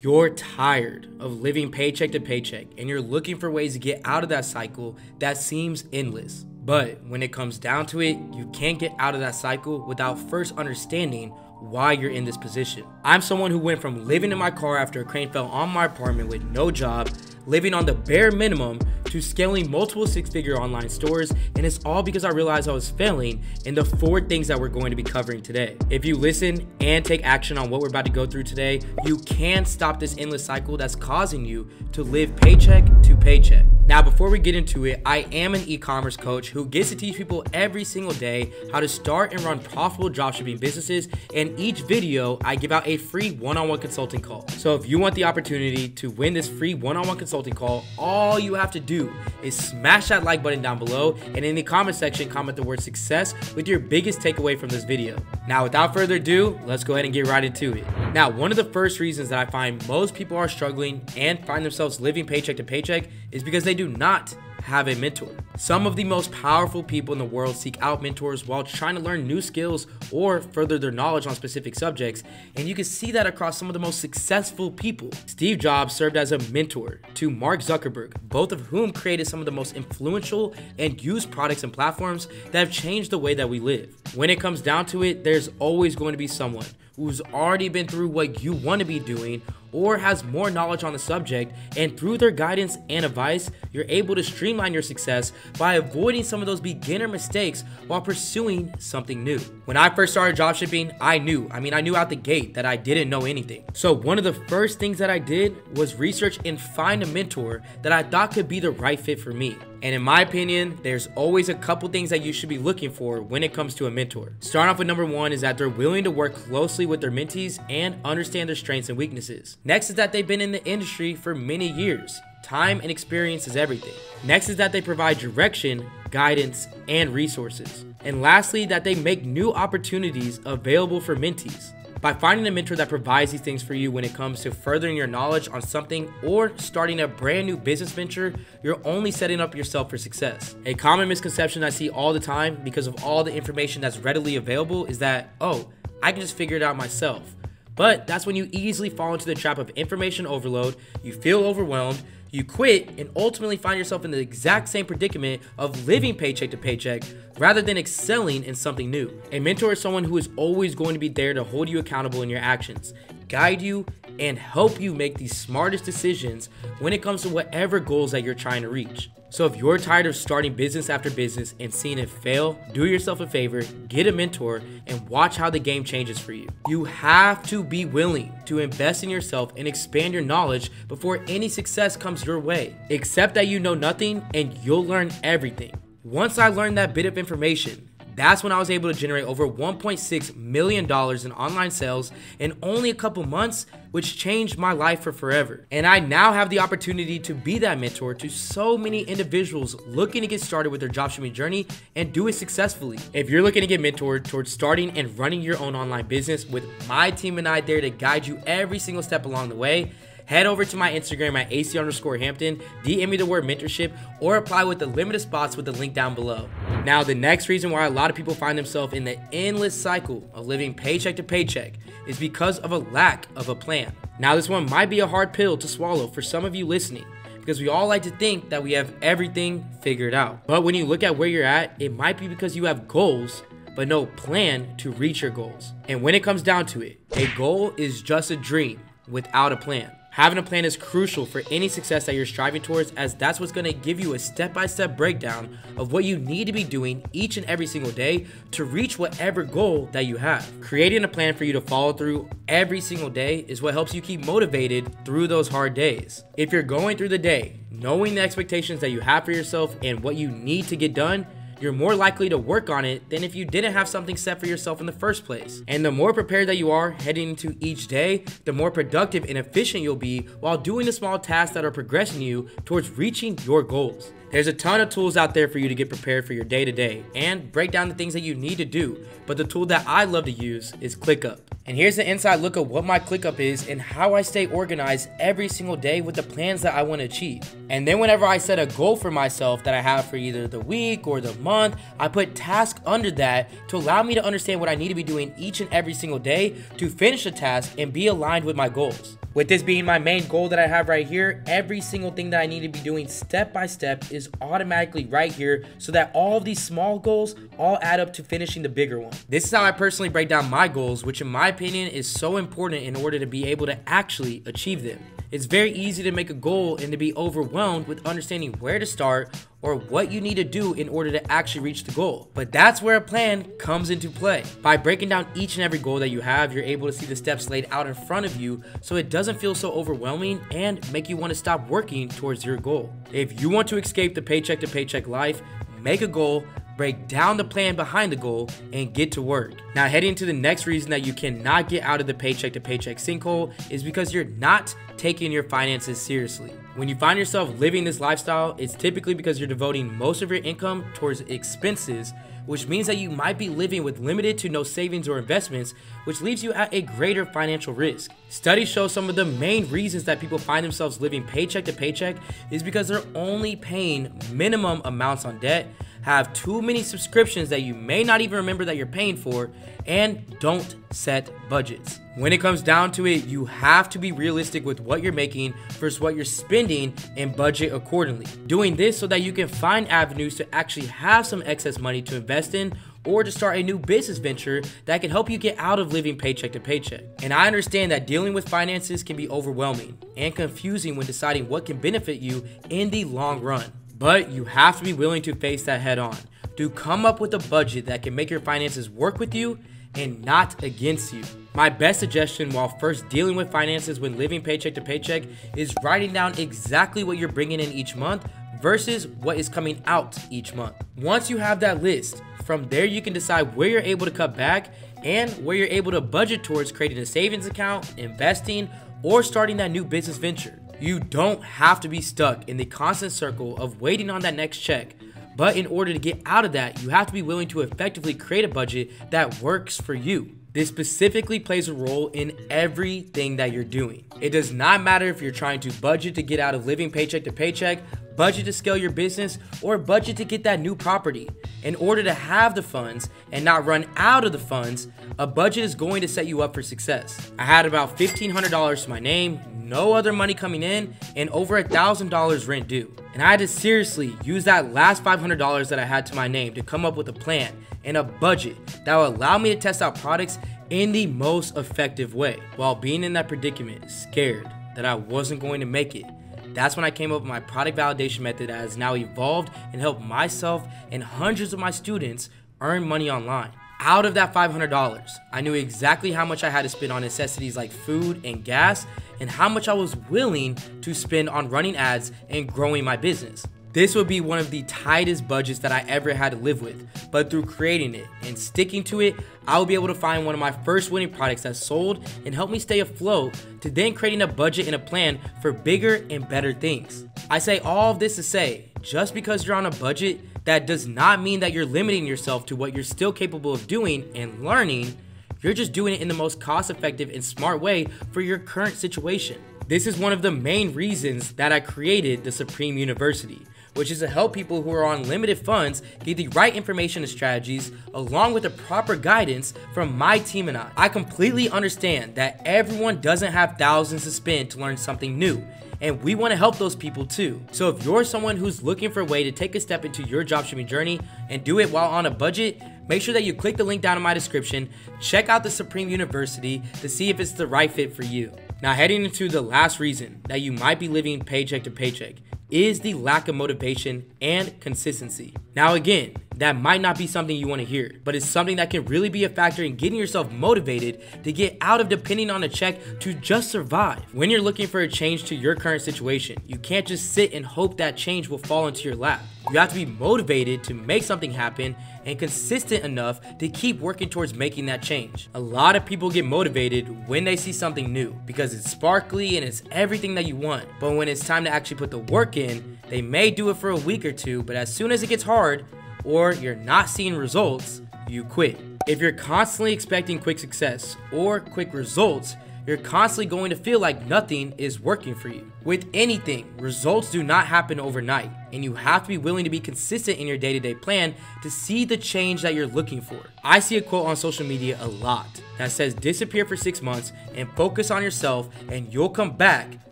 You're tired of living paycheck to paycheck and you're looking for ways to get out of that cycle that seems endless. But when it comes down to it, you can't get out of that cycle without first understanding why you're in this position. I'm someone who went from living in my car after a crane fell on my apartment with no job, living on the bare minimum, to scaling multiple six-figure online stores, and it's all because I realized I was failing in the 4 things that we're going to be covering today. If you listen and take action on what we're about to go through today, you can stop this endless cycle that's causing you to live paycheck to paycheck. Now, before we get into it, I am an e-commerce coach who gets to teach people every single day how to start and run profitable dropshipping businesses, and each video I give out a free one-on-one consulting call. So if you want the opportunity to win this free one-on-one consulting call, all you have to do is smash that like button down below, and in the comment section comment the word success with your biggest takeaway from this video. Now, without further ado, let's go ahead and get right into it. Now, one of the first reasons that I find most people are struggling and find themselves living paycheck to paycheck is because they do not have a mentor. Some of the most powerful people in the world seek out mentors while trying to learn new skills or further their knowledge on specific subjects, and you can see that across some of the most successful people. Steve Jobs served as a mentor to Mark Zuckerberg, both of whom created some of the most influential and used products and platforms that have changed the way that we live. When it comes down to it, there's always going to be someone who's already been through what you want to be doing or has more knowledge on the subject, and through their guidance and advice, you're able to streamline your success by avoiding some of those beginner mistakes while pursuing something new. When I first started dropshipping, I knew out the gate that I didn't know anything. So one of the first things that I did was research and find a mentor that I thought could be the right fit for me. And in my opinion, there's always a couple things that you should be looking for when it comes to a mentor. Starting off with number 1 is that they're willing to work closely with their mentees and understand their strengths and weaknesses. Next is that they've been in the industry for many years. Time and experience is everything. Next is that they provide direction, guidance, and resources. And lastly, that they make new opportunities available for mentees. By finding a mentor that provides these things for you when it comes to furthering your knowledge on something or starting a brand new business venture, you're only setting up yourself for success. A common misconception I see all the time because of all the information that's readily available is that, oh, I can just figure it out myself. But that's when you easily fall into the trap of information overload, you feel overwhelmed, you quit, and ultimately find yourself in the exact same predicament of living paycheck to paycheck rather than excelling in something new. A mentor is someone who is always going to be there to hold you accountable in your actions, guide you, and help you make the smartest decisions when it comes to whatever goals that you're trying to reach. So if you're tired of starting business after business and seeing it fail, do yourself a favor, get a mentor, and watch how the game changes for you. You have to be willing to invest in yourself and expand your knowledge before any success comes your way. Accept that you know nothing and you'll learn everything. Once I learned that bit of information, that's when I was able to generate over $1.6 million in online sales in only a couple months, which changed my life for forever. And I now have the opportunity to be that mentor to so many individuals looking to get started with their dropshipping journey and do it successfully. If you're looking to get mentored towards starting and running your own online business with my team and I there to guide you every single step along the way, head over to my Instagram at AC_Hampton, DM me the word mentorship, or apply with the limited spots with the link down below. Now, the next reason why a lot of people find themselves in the endless cycle of living paycheck to paycheck is because of a lack of a plan. Now, this one might be a hard pill to swallow for some of you listening, because we all like to think that we have everything figured out. But when you look at where you're at, it might be because you have goals, but no plan to reach your goals. And when it comes down to it, a goal is just a dream without a plan. Having a plan is crucial for any success that you're striving towards, as that's what's going to give you a step-by-step breakdown of what you need to be doing each and every single day to reach whatever goal that you have. Creating a plan for you to follow through every single day is what helps you keep motivated through those hard days. If you're going through the day knowing the expectations that you have for yourself and what you need to get done, you're more likely to work on it than if you didn't have something set for yourself in the first place. And the more prepared that you are heading into each day, the more productive and efficient you'll be while doing the small tasks that are progressing you towards reaching your goals. There's a ton of tools out there for you to get prepared for your day-to-day and break down the things that you need to do, but the tool that I love to use is ClickUp. And here's the inside look at what my ClickUp is and how I stay organized every single day with the plans that I want to achieve. And then whenever I set a goal for myself that I have for either the week or the month, I put tasks under that to allow me to understand what I need to be doing each and every single day to finish the task and be aligned with my goals. With this being my main goal that I have right here, every single thing that I need to be doing step by step is automatically right here so that all of these small goals all add up to finishing the bigger one. This is how I personally break down my goals, which in my opinion is so important in order to be able to actually achieve them. It's very easy to make a goal and to be overwhelmed with understanding where to start or what you need to do in order to actually reach the goal. But that's where a plan comes into play. By breaking down each and every goal that you have, you're able to see the steps laid out in front of you so it doesn't feel so overwhelming and make you want to stop working towards your goal. If you want to escape the paycheck to paycheck life, make a goal, break down the plan behind the goal, and get to work. Now, heading to the next reason that you cannot get out of the paycheck to paycheck sinkhole is because you're not taking your finances seriously. When you find yourself living this lifestyle, it's typically because you're devoting most of your income towards expenses, which means that you might be living with limited to no savings or investments, which leaves you at a greater financial risk. Studies show some of the main reasons that people find themselves living paycheck to paycheck is because they're only paying minimum amounts on debt, have too many subscriptions that you may not even remember that you're paying for, and don't set budgets. When it comes down to it, you have to be realistic with what you're making versus what you're spending and budget accordingly. Doing this so that you can find avenues to actually have some excess money to invest in or to start a new business venture that can help you get out of living paycheck to paycheck. And I understand that dealing with finances can be overwhelming and confusing when deciding what can benefit you in the long run. But you have to be willing to face that head on. To come up with a budget that can make your finances work with you and not against you. My best suggestion while first dealing with finances when living paycheck to paycheck is writing down exactly what you're bringing in each month versus what is coming out each month. Once you have that list, from there you can decide where you're able to cut back and where you're able to budget towards creating a savings account, investing, or starting that new business venture. You don't have to be stuck in the constant circle of waiting on that next check. But in order to get out of that, you have to be willing to effectively create a budget that works for you. This specifically plays a role in everything that you're doing. It does not matter if you're trying to budget to get out of living paycheck to paycheck, budget to scale your business, or budget to get that new property. In order to have the funds and not run out of the funds, a budget is going to set you up for success. I had about $1,500 to my name, no other money coming in, and over $1,000 rent due. And I had to seriously use that last $500 that I had to my name to come up with a plan and a budget that will allow me to test out products in the most effective way. While being in that predicament, scared that I wasn't going to make it, that's when I came up with my product validation method that has now evolved and helped myself and hundreds of my students earn money online. Out of that $500, I knew exactly how much I had to spend on necessities like food and gas, and how much I was willing to spend on running ads and growing my business. This would be one of the tightest budgets that I ever had to live with, but through creating it and sticking to it, I will be able to find one of my first winning products that sold and helped me stay afloat, to then creating a budget and a plan for bigger and better things. I say all of this to say, just because you're on a budget, that does not mean that you're limiting yourself to what you're still capable of doing and learning. You're just doing it in the most cost-effective and smart way for your current situation. This is one of the main reasons that I created the Supreme University, which is to help people who are on limited funds get the right information and strategies along with the proper guidance from my team and I. I completely understand that everyone doesn't have thousands to spend to learn something new, and we want to help those people too. So if you're someone who's looking for a way to take a step into your dropshipping journey and do it while on a budget, make sure that you click the link down in my description, check out the Supreme University to see if it's the right fit for you. Now, heading into the last reason that you might be living paycheck to paycheck is the lack of motivation and consistency. Now again, that might not be something you want to hear, but it's something that can really be a factor in getting yourself motivated to get out of depending on a check to just survive. When you're looking for a change to your current situation, you can't just sit and hope that change will fall into your lap. You have to be motivated to make something happen and consistent enough to keep working towards making that change. A lot of people get motivated when they see something new because it's sparkly and it's everything that you want. But when it's time to actually put the work in, they may do it for a week or two, but as soon as it gets hard or you're not seeing results, you quit. If you're constantly expecting quick success or quick results, you're constantly going to feel like nothing is working for you. With anything, results do not happen overnight, and you have to be willing to be consistent in your day-to-day plan to see the change that you're looking for. I see a quote on social media a lot that says disappear for 6 months and focus on yourself and you'll come back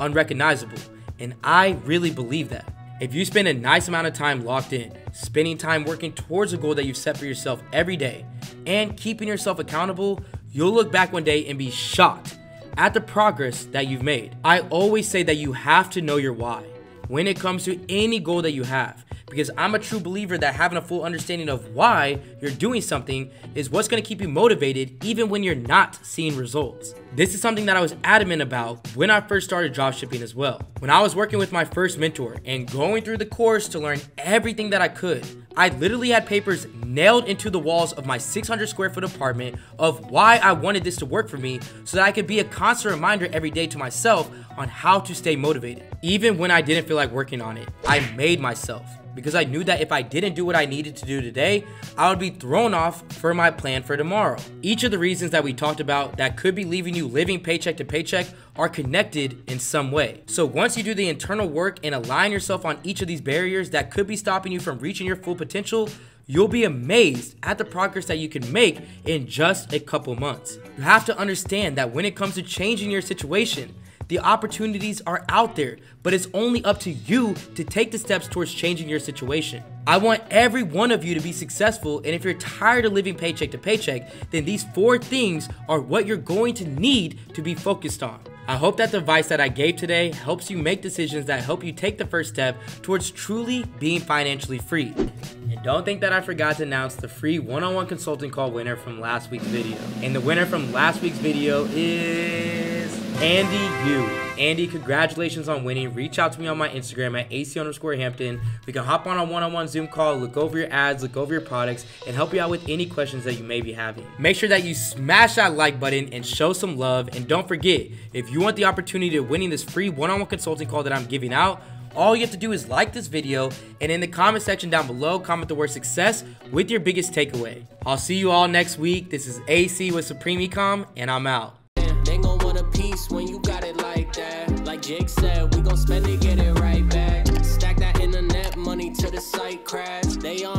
unrecognizable. And I really believe that. If you spend a nice amount of time locked in, spending time working towards a goal that you've set for yourself every day, and keeping yourself accountable, you'll look back one day and be shocked at the progress that you've made. I always say that you have to know your why when it comes to any goal that you have, because I'm a true believer that having a full understanding of why you're doing something is what's going to keep you motivated even when you're not seeing results. This is something that I was adamant about when I first started dropshipping as well. When I was working with my first mentor and going through the course to learn everything that I could, I literally had papers nailed into the walls of my 600 square foot apartment of why I wanted this to work for me so that I could be a constant reminder every day to myself on how to stay motivated. Even when I didn't feel like working on it, I made myself, because I knew that if I didn't do what I needed to do today, I would be thrown off for my plan for tomorrow. Each of the reasons that we talked about that could be leaving you living paycheck to paycheck are connected in some way. So once you do the internal work and align yourself on each of these barriers that could be stopping you from reaching your full potential, you'll be amazed at the progress that you can make in just a couple months. You have to understand that when it comes to changing your situation, the opportunities are out there, but it's only up to you to take the steps towards changing your situation. I want every one of you to be successful, and if you're tired of living paycheck to paycheck, then these 4 things are what you're going to need to be focused on. I hope that the advice that I gave today helps you make decisions that help you take the first step towards truly being financially free. And don't think that I forgot to announce the free one-on-one consulting call winner from last week's video. And the winner from last week's video is Andy Yu. Andy, congratulations on winning. Reach out to me on my Instagram at AC_Hampton. We can hop on a one-on-one Zoom call, look over your ads, look over your products, and help you out with any questions that you may be having. Make sure that you smash that like button and show some love. And don't forget, if you want the opportunity of winning this free one-on-one consulting call that I'm giving out, all you have to do is like this video, and in the comment section down below, comment the word success with your biggest takeaway. I'll see you all next week. This is AC with Supreme Ecom, and I'm out. They gon' want a piece when you got it like that. Like Jake said, we gon' spend it, get it right back. Stack that internet money till the site crash. They on